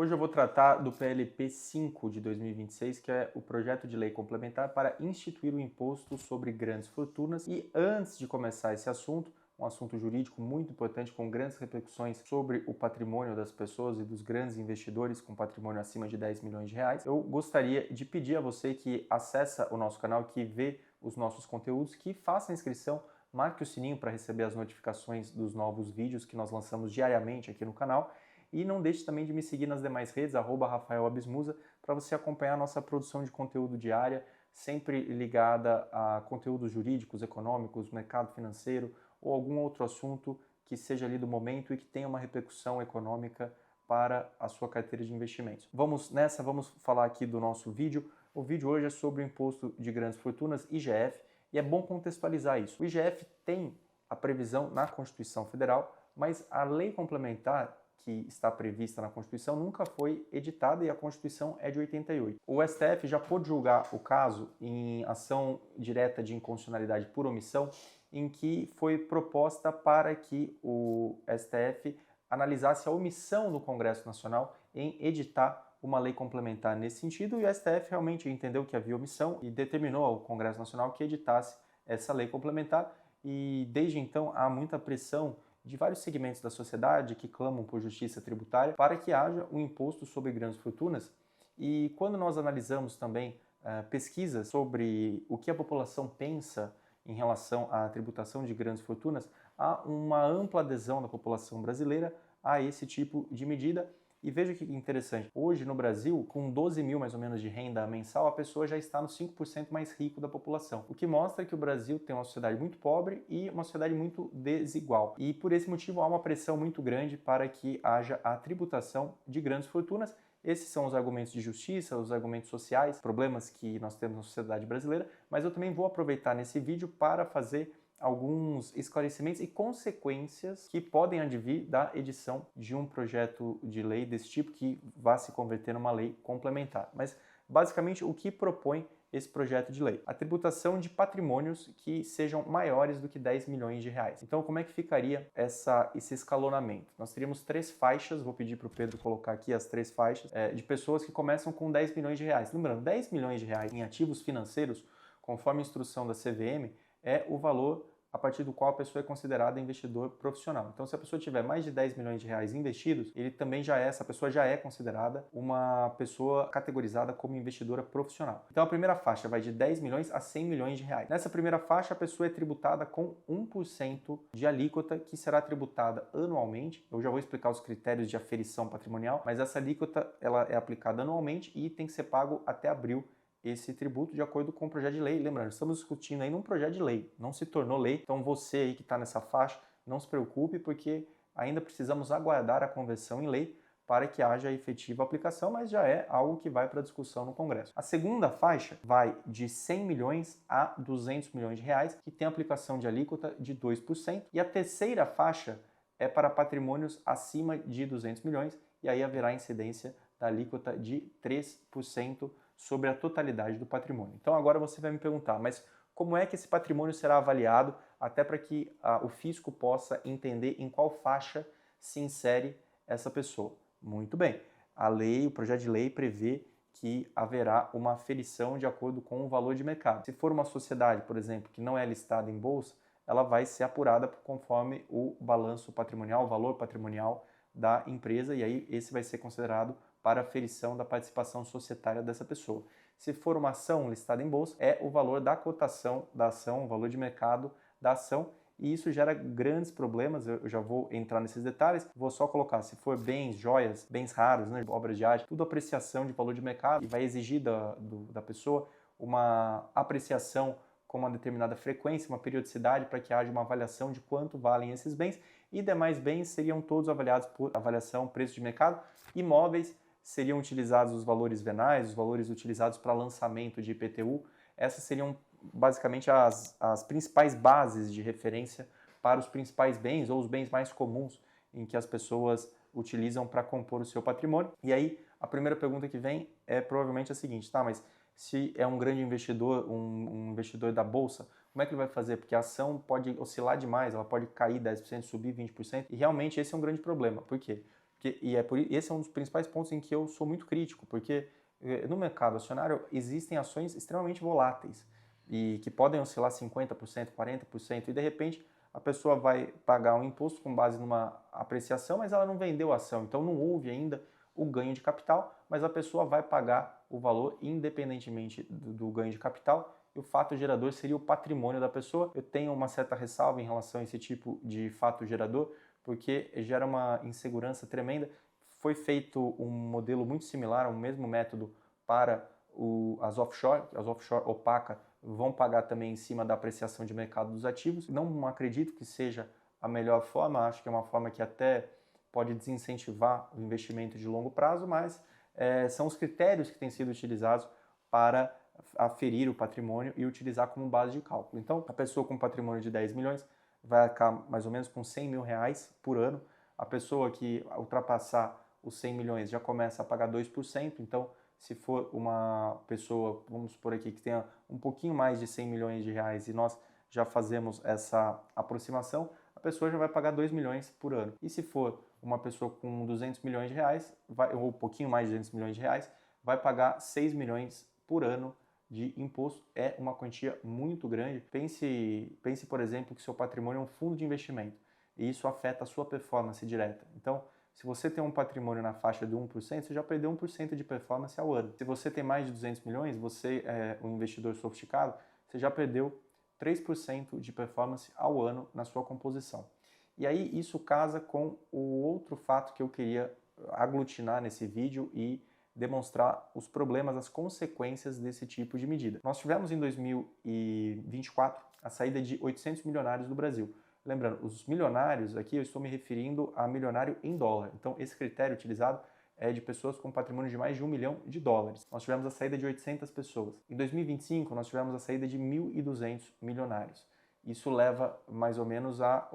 Hoje eu vou tratar do PLP 5 de 2026, que é o projeto de lei complementar para instituir o imposto sobre grandes fortunas. E antes de começar esse assunto, um assunto jurídico muito importante com grandes repercussões sobre o patrimônio das pessoas e dos grandes investidores com patrimônio acima de 10 milhões de reais, eu gostaria de pedir a você que acessa o nosso canal, que vê os nossos conteúdos, que faça a inscrição, marque o sininho para receber as notificações dos novos vídeos que nós lançamos diariamente aqui no canal. E não deixe também de me seguir nas demais redes, @RafaelAbismusa, para você acompanhar a nossa produção de conteúdo diária, sempre ligada a conteúdos jurídicos, econômicos, mercado financeiro ou algum outro assunto que seja ali do momento e que tenha uma repercussão econômica para a sua carteira de investimentos. Vamos nessa, vamos falar aqui do nosso vídeo. O vídeo hoje é sobre o Imposto de Grandes Fortunas, IGF, e é bom contextualizar isso. O IGF tem a previsão na Constituição Federal, mas a lei complementar que está prevista na Constituição nunca foi editada e a Constituição é de 88. O STF já pôde julgar o caso em ação direta de inconstitucionalidade por omissão, em que foi proposta para que o STF analisasse a omissão do Congresso Nacional em editar uma lei complementar nesse sentido, e o STF realmente entendeu que havia omissão e determinou ao Congresso Nacional que editasse essa lei complementar, e desde então há muita pressão de vários segmentos da sociedade que clamam por justiça tributária para que haja um imposto sobre grandes fortunas. E quando nós analisamos também pesquisas sobre o que a população pensa em relação à tributação de grandes fortunas, há uma ampla adesão da população brasileira a esse tipo de medida. E veja que interessante, hoje no Brasil, com 12 mil mais ou menos de renda mensal, a pessoa já está no 5% mais rico da população, o que mostra que o Brasil tem uma sociedade muito pobre e uma sociedade muito desigual. E por esse motivo há uma pressão muito grande para que haja a tributação de grandes fortunas. Esses são os argumentos de justiça, os argumentos sociais, problemas que nós temos na sociedade brasileira, mas eu também vou aproveitar nesse vídeo para fazer alguns esclarecimentos e consequências que podem advir da edição de um projeto de lei desse tipo que vá se converter numa lei complementar. Mas, basicamente, o que propõe esse projeto de lei? A tributação de patrimônios que sejam maiores do que 10 milhões de reais. Então, como é que ficaria esse escalonamento? Nós teríamos 3 faixas, vou pedir para o Pedro colocar aqui as 3 faixas, de pessoas que começam com 10 milhões de reais. Lembrando, 10 milhões de reais em ativos financeiros, conforme a instrução da CVM, é o valor a partir do qual a pessoa é considerada investidor profissional. Então, se a pessoa tiver mais de 10 milhões de reais investidos, essa pessoa já é considerada uma pessoa categorizada como investidora profissional. Então, a primeira faixa vai de 10 milhões a 100 milhões de reais. Nessa primeira faixa, a pessoa é tributada com 1% de alíquota, que será tributada anualmente. Eu já vou explicar os critérios de aferição patrimonial, mas essa alíquota ela é aplicada anualmente e tem que ser pago até abril esse tributo de acordo com o projeto de lei. Lembrando, estamos discutindo aí num projeto de lei, não se tornou lei, então você aí que está nessa faixa, não se preocupe, porque ainda precisamos aguardar a conversão em lei para que haja efetiva aplicação, mas já é algo que vai para discussão no Congresso. A segunda faixa vai de 100 milhões a 200 milhões de reais, que tem aplicação de alíquota de 2%, e a terceira faixa é para patrimônios acima de 200 milhões, e aí haverá incidência da alíquota de 3% sobre a totalidade do patrimônio. Então agora você vai me perguntar, mas como é que esse patrimônio será avaliado até para que o fisco possa entender em qual faixa se insere essa pessoa? Muito bem, o projeto de lei prevê que haverá uma aferição de acordo com o valor de mercado. Se for uma sociedade, por exemplo, que não é listada em bolsa, ela vai ser apurada conforme o balanço patrimonial, o valor patrimonial da empresa, e aí esse vai ser considerado para a aferição da participação societária dessa pessoa. Se for uma ação listada em bolsa, é o valor da cotação da ação, o valor de mercado da ação, e isso gera grandes problemas. Eu já vou entrar nesses detalhes, vou só colocar, se for bens, joias, bens raros, né, obras de arte, tudo apreciação de valor de mercado, e vai exigir da pessoa uma apreciação com uma determinada frequência, uma periodicidade, para que haja uma avaliação de quanto valem esses bens, e demais bens seriam todos avaliados por avaliação, preço de mercado. Imóveis seriam utilizados os valores venais, os valores utilizados para lançamento de IPTU. Essas seriam basicamente as principais bases de referência para os principais bens ou os bens mais comuns em que as pessoas utilizam para compor o seu patrimônio. E aí a primeira pergunta que vem é provavelmente a seguinte, tá, mas se é um grande investidor, um investidor da bolsa, como é que ele vai fazer? Porque a ação pode oscilar demais, ela pode cair 10%, subir 20%, e realmente esse é um grande problema. Por quê? Esse é um dos principais pontos em que eu sou muito crítico, porque no mercado acionário existem ações extremamente voláteis e que podem oscilar 50%, 40%, e de repente a pessoa vai pagar um imposto com base numa apreciação, mas ela não vendeu a ação, então não houve ainda o ganho de capital, mas a pessoa vai pagar o valor independentemente do ganho de capital, e o fato gerador seria o patrimônio da pessoa. Eu tenho uma certa ressalva em relação a esse tipo de fato gerador, porque gera uma insegurança tremenda. Foi feito um modelo muito similar, o mesmo método para as offshore opaca vão pagar também em cima da apreciação de mercado dos ativos. Não acredito que seja a melhor forma, acho que é uma forma que até pode desincentivar o investimento de longo prazo, mas são os critérios que têm sido utilizados para aferir o patrimônio e utilizar como base de cálculo. Então, a pessoa com patrimônio de 10 milhões vai ficar mais ou menos com 100 mil reais por ano. A pessoa que ultrapassar os 100 milhões já começa a pagar 2%. Então, se for uma pessoa, vamos supor aqui, que tenha um pouquinho mais de 100 milhões de reais e nós já fazemos essa aproximação, a pessoa já vai pagar 2 milhões por ano. E se for uma pessoa com 200 milhões de reais, ou um pouquinho mais de 200 milhões de reais, vai pagar 6 milhões por ano de imposto. É uma quantia muito grande. Pense, por exemplo, que seu patrimônio é um fundo de investimento e isso afeta a sua performance direta. Então, se você tem um patrimônio na faixa de 1%, você já perdeu 1% de performance ao ano. Se você tem mais de 200 milhões, você é um investidor sofisticado, você já perdeu 3% de performance ao ano na sua composição. E aí isso casa com o outro fato que eu queria aglutinar nesse vídeo e demonstrar os problemas, as consequências desse tipo de medida. Nós tivemos em 2024 a saída de 800 milionários do Brasil. Lembrando, os milionários, aqui eu estou me referindo a milionário em dólar. Então, esse critério utilizado é de pessoas com patrimônio de mais de $1 milhão. Nós tivemos a saída de 800 pessoas. Em 2025, nós tivemos a saída de 1.200 milionários. Isso leva mais ou menos a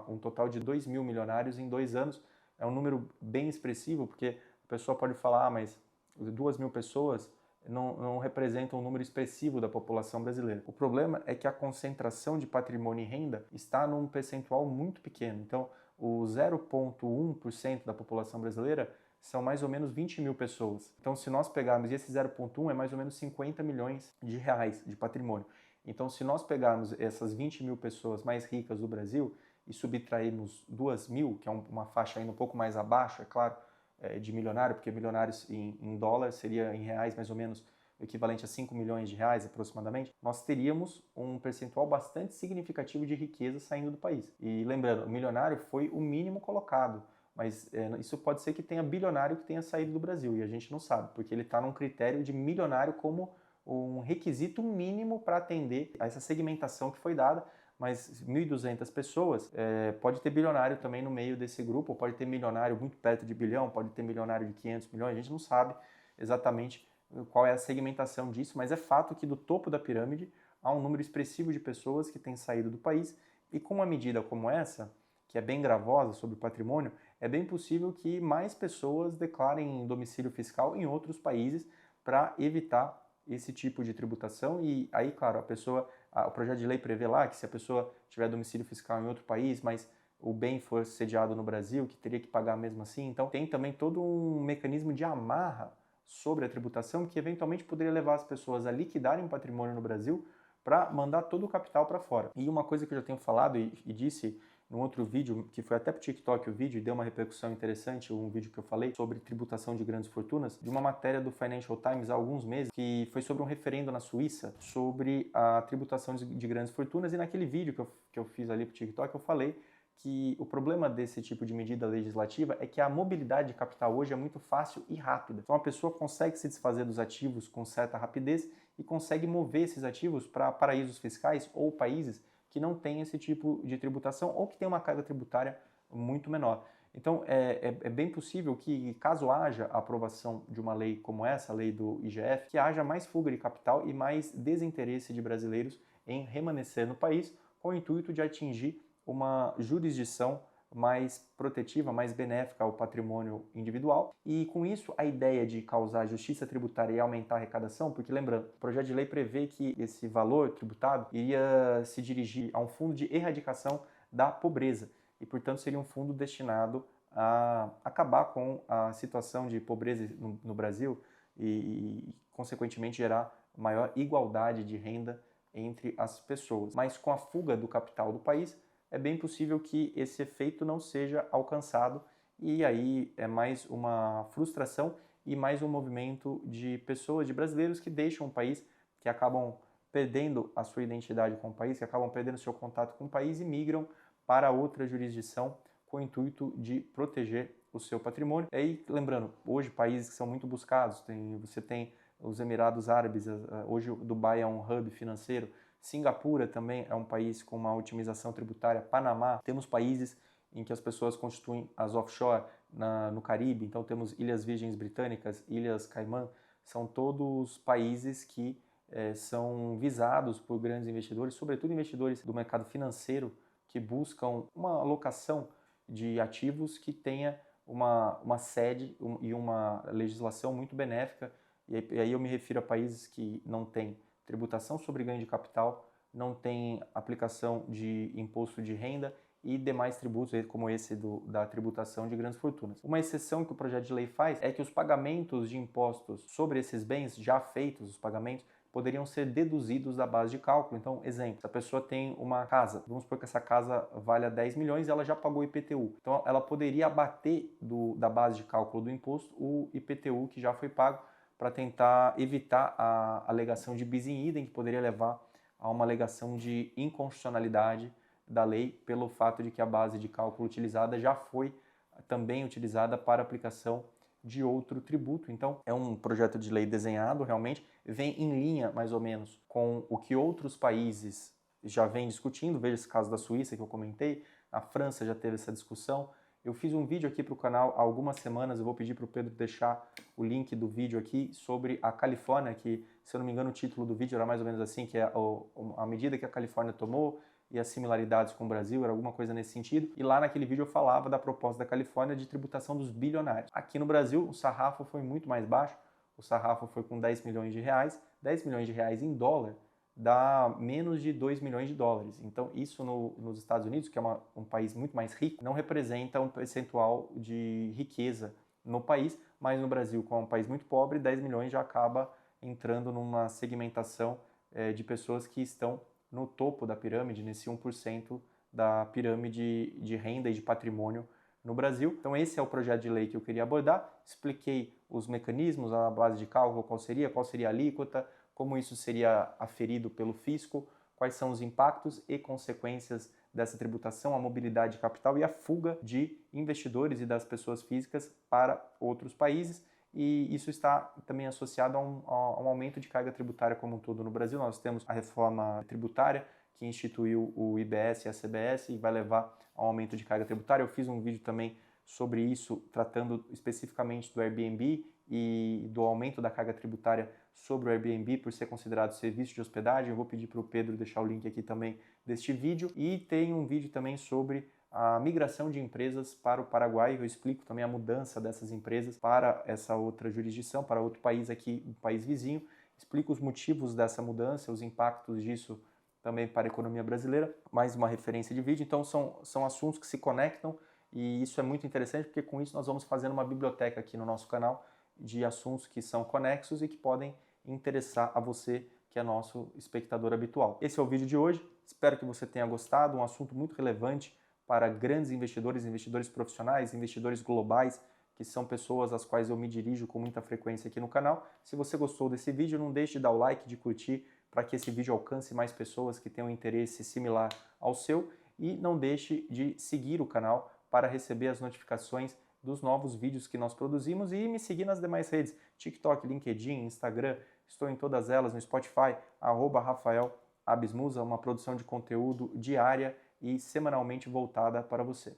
um total de 2 mil milionários em 2 anos. É um número bem expressivo, porque a pessoa pode falar, mas 2 mil pessoas não representam um número expressivo da população brasileira. O problema é que a concentração de patrimônio e renda está num percentual muito pequeno. Então, o 0,1% da população brasileira são mais ou menos 20 mil pessoas. Então, se nós pegarmos, e esse 0,1 é mais ou menos 50 milhões de reais de patrimônio. Então, se nós pegarmos essas 20 mil pessoas mais ricas do Brasil e subtrairmos 2 mil, que é uma faixa ainda um pouco mais abaixo, é claro, de milionário, porque milionários em dólar seria em reais mais ou menos o equivalente a 5 milhões de reais aproximadamente, nós teríamos um percentual bastante significativo de riqueza saindo do país. E lembrando, o milionário foi o mínimo colocado, mas isso pode ser que tenha bilionário que tenha saído do Brasil e a gente não sabe, porque ele está num critério de milionário como um requisito mínimo para atender a essa segmentação que foi dada, mas 1.200 pessoas, pode ter bilionário também no meio desse grupo, pode ter milionário muito perto de bilhão, pode ter milionário de 500 milhões, a gente não sabe exatamente qual é a segmentação disso, mas é fato que do topo da pirâmide há um número expressivo de pessoas que têm saído do país, e com uma medida como essa, que é bem gravosa sobre o patrimônio, é bem possível que mais pessoas declarem domicílio fiscal em outros países para evitar esse tipo de tributação. E aí, claro, o projeto de lei prevê lá que se a pessoa tiver domicílio fiscal em outro país, mas o bem for sediado no Brasil, que teria que pagar mesmo assim. Então tem também todo um mecanismo de amarra sobre a tributação que eventualmente poderia levar as pessoas a liquidarem o patrimônio no Brasil para mandar todo o capital para fora. E uma coisa que eu já tenho falado e disse num outro vídeo, que foi até para o TikTok o vídeo, e deu uma repercussão interessante, um vídeo que eu falei sobre tributação de grandes fortunas, de uma matéria do Financial Times há alguns meses, que foi sobre um referendo na Suíça sobre a tributação de grandes fortunas, e naquele vídeo que eu fiz ali para o TikTok, eu falei que o problema desse tipo de medida legislativa é que a mobilidade de capital hoje é muito fácil e rápida. Então a pessoa consegue se desfazer dos ativos com certa rapidez e consegue mover esses ativos para paraísos fiscais ou países que não têm esse tipo de tributação ou que tem uma carga tributária muito menor. Então é bem possível que, caso haja a aprovação de uma lei como essa, a lei do IGF, que haja mais fuga de capital e mais desinteresse de brasileiros em permanecer no país com o intuito de atingir uma jurisdição mais protetiva, mais benéfica ao patrimônio individual. E com isso, a ideia de causar justiça tributária e aumentar a arrecadação, porque lembrando, o projeto de lei prevê que esse valor tributado iria se dirigir a um fundo de erradicação da pobreza e, portanto, seria um fundo destinado a acabar com a situação de pobreza no Brasil consequentemente, gerar maior igualdade de renda entre as pessoas. Mas com a fuga do capital do país, é bem possível que esse efeito não seja alcançado e aí é mais uma frustração e mais um movimento de pessoas, de brasileiros que deixam o país, que acabam perdendo a sua identidade com o país, que acabam perdendo seu contato com o país e migram para outra jurisdição com o intuito de proteger o seu patrimônio. E aí, lembrando, hoje países que são muito buscados, você tem os Emirados Árabes, hoje Dubai é um hub financeiro, Singapura também é um país com uma otimização tributária, Panamá, temos países em que as pessoas constituem as offshore no Caribe, então temos Ilhas Virgens Britânicas, Ilhas Caimã, são todos países que são visados por grandes investidores, sobretudo investidores do mercado financeiro, que buscam uma alocação de ativos que tenha uma sede e uma legislação muito benéfica. E aí eu me refiro a países que não têm tributação sobre ganho de capital, não tem aplicação de imposto de renda e demais tributos, como esse da tributação de grandes fortunas. Uma exceção que o projeto de lei faz é que os pagamentos de impostos sobre esses bens já feitos, os pagamentos, poderiam ser deduzidos da base de cálculo. Então, exemplo, se a pessoa tem uma casa, vamos supor que essa casa valha 10 milhões e ela já pagou IPTU. Então, ela poderia abater da base de cálculo do imposto o IPTU que já foi pago para tentar evitar a alegação de bis in idem, que poderia levar a uma alegação de inconstitucionalidade da lei pelo fato de que a base de cálculo utilizada já foi também utilizada para aplicação de outro tributo. Então, é um projeto de lei desenhado, realmente, vem em linha, mais ou menos, com o que outros países já vêm discutindo. Veja esse caso da Suíça que eu comentei, a França já teve essa discussão. Eu fiz um vídeo aqui para o canal há algumas semanas, eu vou pedir para o Pedro deixar o link do vídeo aqui, sobre a Califórnia, que, se eu não me engano, o título do vídeo era mais ou menos assim, que é a medida que a Califórnia tomou e as similaridades com o Brasil, era alguma coisa nesse sentido. E lá naquele vídeo eu falava da proposta da Califórnia de tributação dos bilionários. Aqui no Brasil, o sarrafo foi muito mais baixo, o sarrafo foi com 10 milhões de reais, 10 milhões de reais em dólar dá menos de 2 milhões de dólares. Então isso nos Estados Unidos, que é um país muito mais rico, não representa um percentual de riqueza no país, mas no Brasil, como é um país muito pobre, 10 milhões já acaba entrando numa segmentação de pessoas que estão no topo da pirâmide, nesse 1% da pirâmide de renda e de patrimônio no Brasil. Então esse é o projeto de lei que eu queria abordar. Expliquei os mecanismos, a base de cálculo, qual seria a alíquota, como isso seria aferido pelo fisco, quais são os impactos e consequências dessa tributação, a mobilidade de capital e a fuga de investidores e das pessoas físicas para outros países. E isso está também associado a um aumento de carga tributária como um todo no Brasil. Nós temos a reforma tributária, que instituiu o IBS e a CBS e vai levar a um aumento de carga tributária. Eu fiz um vídeo também sobre isso, tratando especificamente do Airbnb e do aumento da carga tributária sobre o Airbnb por ser considerado serviço de hospedagem. Eu vou pedir para o Pedro deixar o link aqui também deste vídeo. E tem um vídeo também sobre a migração de empresas para o Paraguai. Eu explico também a mudança dessas empresas para essa outra jurisdição, para outro país aqui, um país vizinho. Explico os motivos dessa mudança, os impactos disso também para a economia brasileira. Mais uma referência de vídeo. Então são assuntos que se conectam e isso é muito interessante porque com isso nós vamos fazendo uma biblioteca aqui no nosso canal de assuntos que são conexos e que podem interessar a você que é nosso espectador habitual. Esse é o vídeo de hoje. Espero que você tenha gostado. Um assunto muito relevante para grandes investidores, investidores profissionais, investidores globais, que são pessoas às quais eu me dirijo com muita frequência aqui no canal. Se você gostou desse vídeo, não deixe de dar o like, de curtir, para que esse vídeo alcance mais pessoas que tenham interesse similar ao seu. E não deixe de seguir o canal para receber as notificações dos novos vídeos que nós produzimos e me seguir nas demais redes, TikTok, LinkedIn, Instagram, estou em todas elas, no Spotify, @Rafael Abismusa, uma produção de conteúdo diária e semanalmente voltada para você.